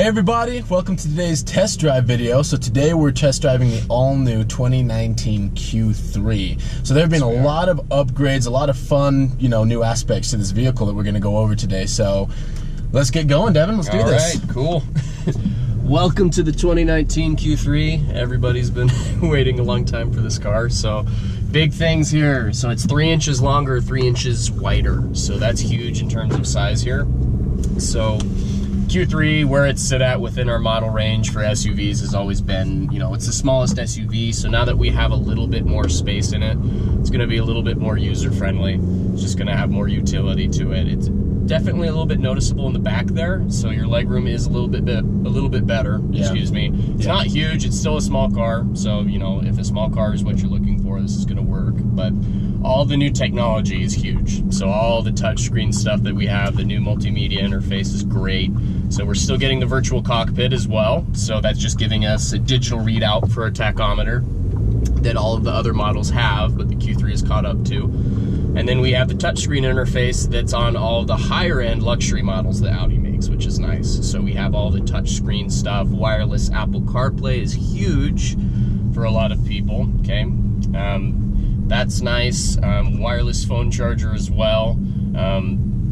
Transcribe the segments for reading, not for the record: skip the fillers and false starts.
everybody, welcome to today's test drive video. So today we're test driving the all-new 2019 Q3. So there have been a lot of upgrades, a lot of fun, new aspects to this vehicle that we're gonna go over today. So let's get going, Devin, let's do this. All right, cool. Welcome to the 2019 Q3. Everybody's been waiting a long time for this car. So big things here. So it's 3 inches longer, 3 inches wider. So that's huge in terms of size here. So Q3, where it's sit at within our model range for SUVs has always been, it's the smallest SUV. So now that we have a little bit more space in it, it's gonna be a little bit more user-friendly. It's just gonna have more utility to it. It's definitely a little bit noticeable in the back there. So your legroom is a little bit better, excuse me. It's not huge, it's still a small car. So, if a small car is what you're looking for, this is gonna work. But all the new technology is huge. So all the touchscreen stuff that we have, the new multimedia interface is great. So we're still getting the virtual cockpit as well. So that's just giving us a digital readout for our tachometer that all of the other models have, but the Q3 is caught up to. And then we have the touchscreen interface that's on all of the higher end luxury models that Audi makes, which is nice. So we have all the touchscreen stuff. Wireless Apple CarPlay is huge for a lot of people, okay? That's nice. Wireless phone charger as well.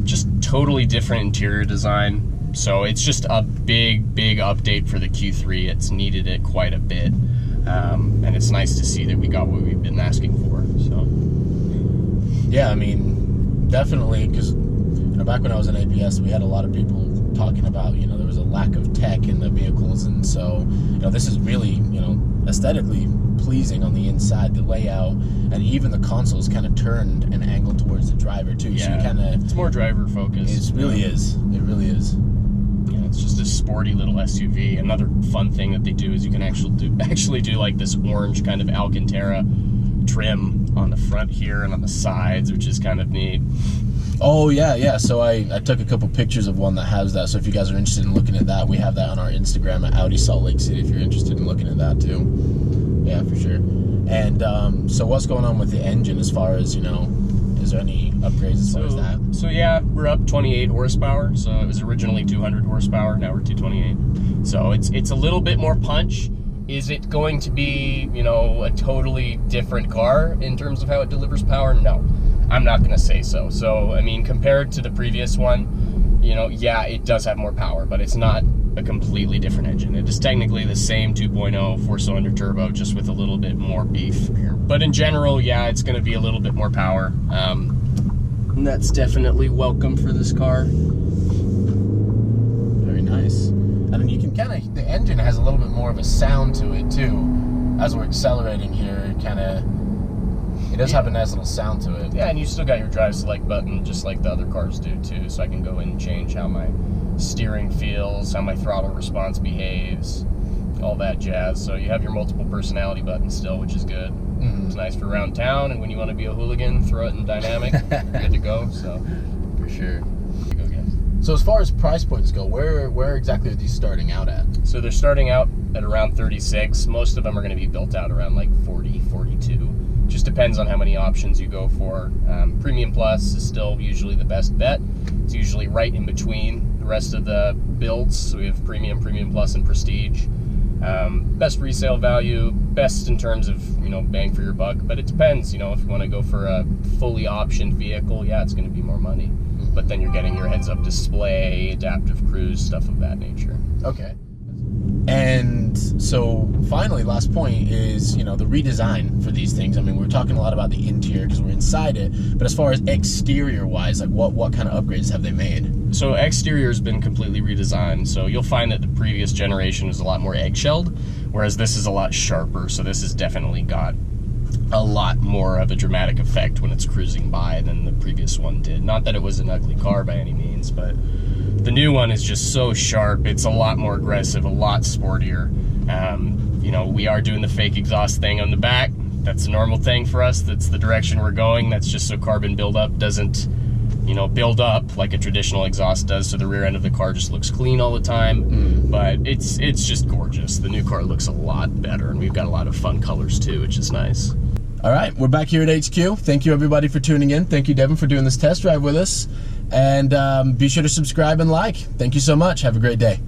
Just totally different interior design. So it's just a big update for the Q3. It's needed it quite a bit. And it's nice to see that we got what we've been asking for, so. Yeah, I mean, definitely, because back when I was in APS, we had a lot of people talking about, there was a lack of tech in the vehicles, and so, this is really, aesthetically pleasing on the inside. The layout and even the console is kind of turned and angled towards the driver too. Yeah, so you kind of, it's more driver focused. It really is. It really is. Yeah, it's just a sporty little SUV. Another fun thing that they do is you can actually do like this orange kind of Alcantara trim on the front here and on the sides, which is kind of neat. Oh yeah. So I took a couple pictures of one that has that. So if you guys are interested in looking at that, we have that on our Instagram at Audi Salt Lake City if you're interested in looking at that too. Yeah, for sure. And so what's going on with the engine as far as, is there any upgrades as far as that? So yeah, we're up 28 horsepower. So it was originally 200 horsepower, now we're 228. So it's a little bit more punch. Is it going to be, a totally different car in terms of how it delivers power? No, I'm not gonna say so. So, I mean, compared to the previous one, yeah, it does have more power, but it's not a completely different engine. It is technically the same 2.0 four-cylinder turbo, just with a little bit more beef here. But in general, yeah, it's gonna be a little bit more power. And that's definitely welcome for this car. Very nice. I mean, you can the engine has a little bit more of a sound to it too. As we're accelerating here, it does have a nice little sound to it. Yeah, and you still got your drive select button just like the other cars do too. So I can go in and change how my steering feels, how my throttle response behaves, all that jazz. So you have your multiple personality buttons still, which is good. It's nice for around town, and when you want to be a hooligan, throw it in dynamic, you're good to go. So for sure. So as far as price points go, where exactly are these starting out at? So they're starting out at around 36. Most of them are going to be built out around like 40, 42. Just depends on how many options you go for. Premium Plus is still usually the best bet. It's usually right in between the rest of the builds. So we have Premium, Premium Plus, and Prestige. Best resale value, best in terms of, bang for your buck. But it depends, if you want to go for a fully optioned vehicle, yeah, it's going to be more money. But then you're getting your heads-up display, adaptive cruise, stuff of that nature. Okay. And so finally, last point is, the redesign for these things. I mean, we're talking a lot about the interior because we're inside it, but as far as exterior-wise, like what kind of upgrades have they made? So exterior has been completely redesigned. So you'll find that the previous generation was a lot more egg-shelled, whereas this is a lot sharper. So this has definitely got a lot more of a dramatic effect when it's cruising by than the previous one did. Not that it was an ugly car by any means, but the new one is just so sharp. It's a lot more aggressive, a lot sportier. We are doing the fake exhaust thing on the back. That's a normal thing for us. That's the direction we're going. That's just so carbon buildup doesn't, build up like a traditional exhaust does, so the rear end of the car just looks clean all the time. But it's just gorgeous. The new car looks a lot better, and we've got a lot of fun colors too, which is nice. All right, we're back here at HQ. Thank you everybody for tuning in. Thank you, Devin, for doing this test drive with us. And be sure to subscribe and like. Thank you so much. Have a great day.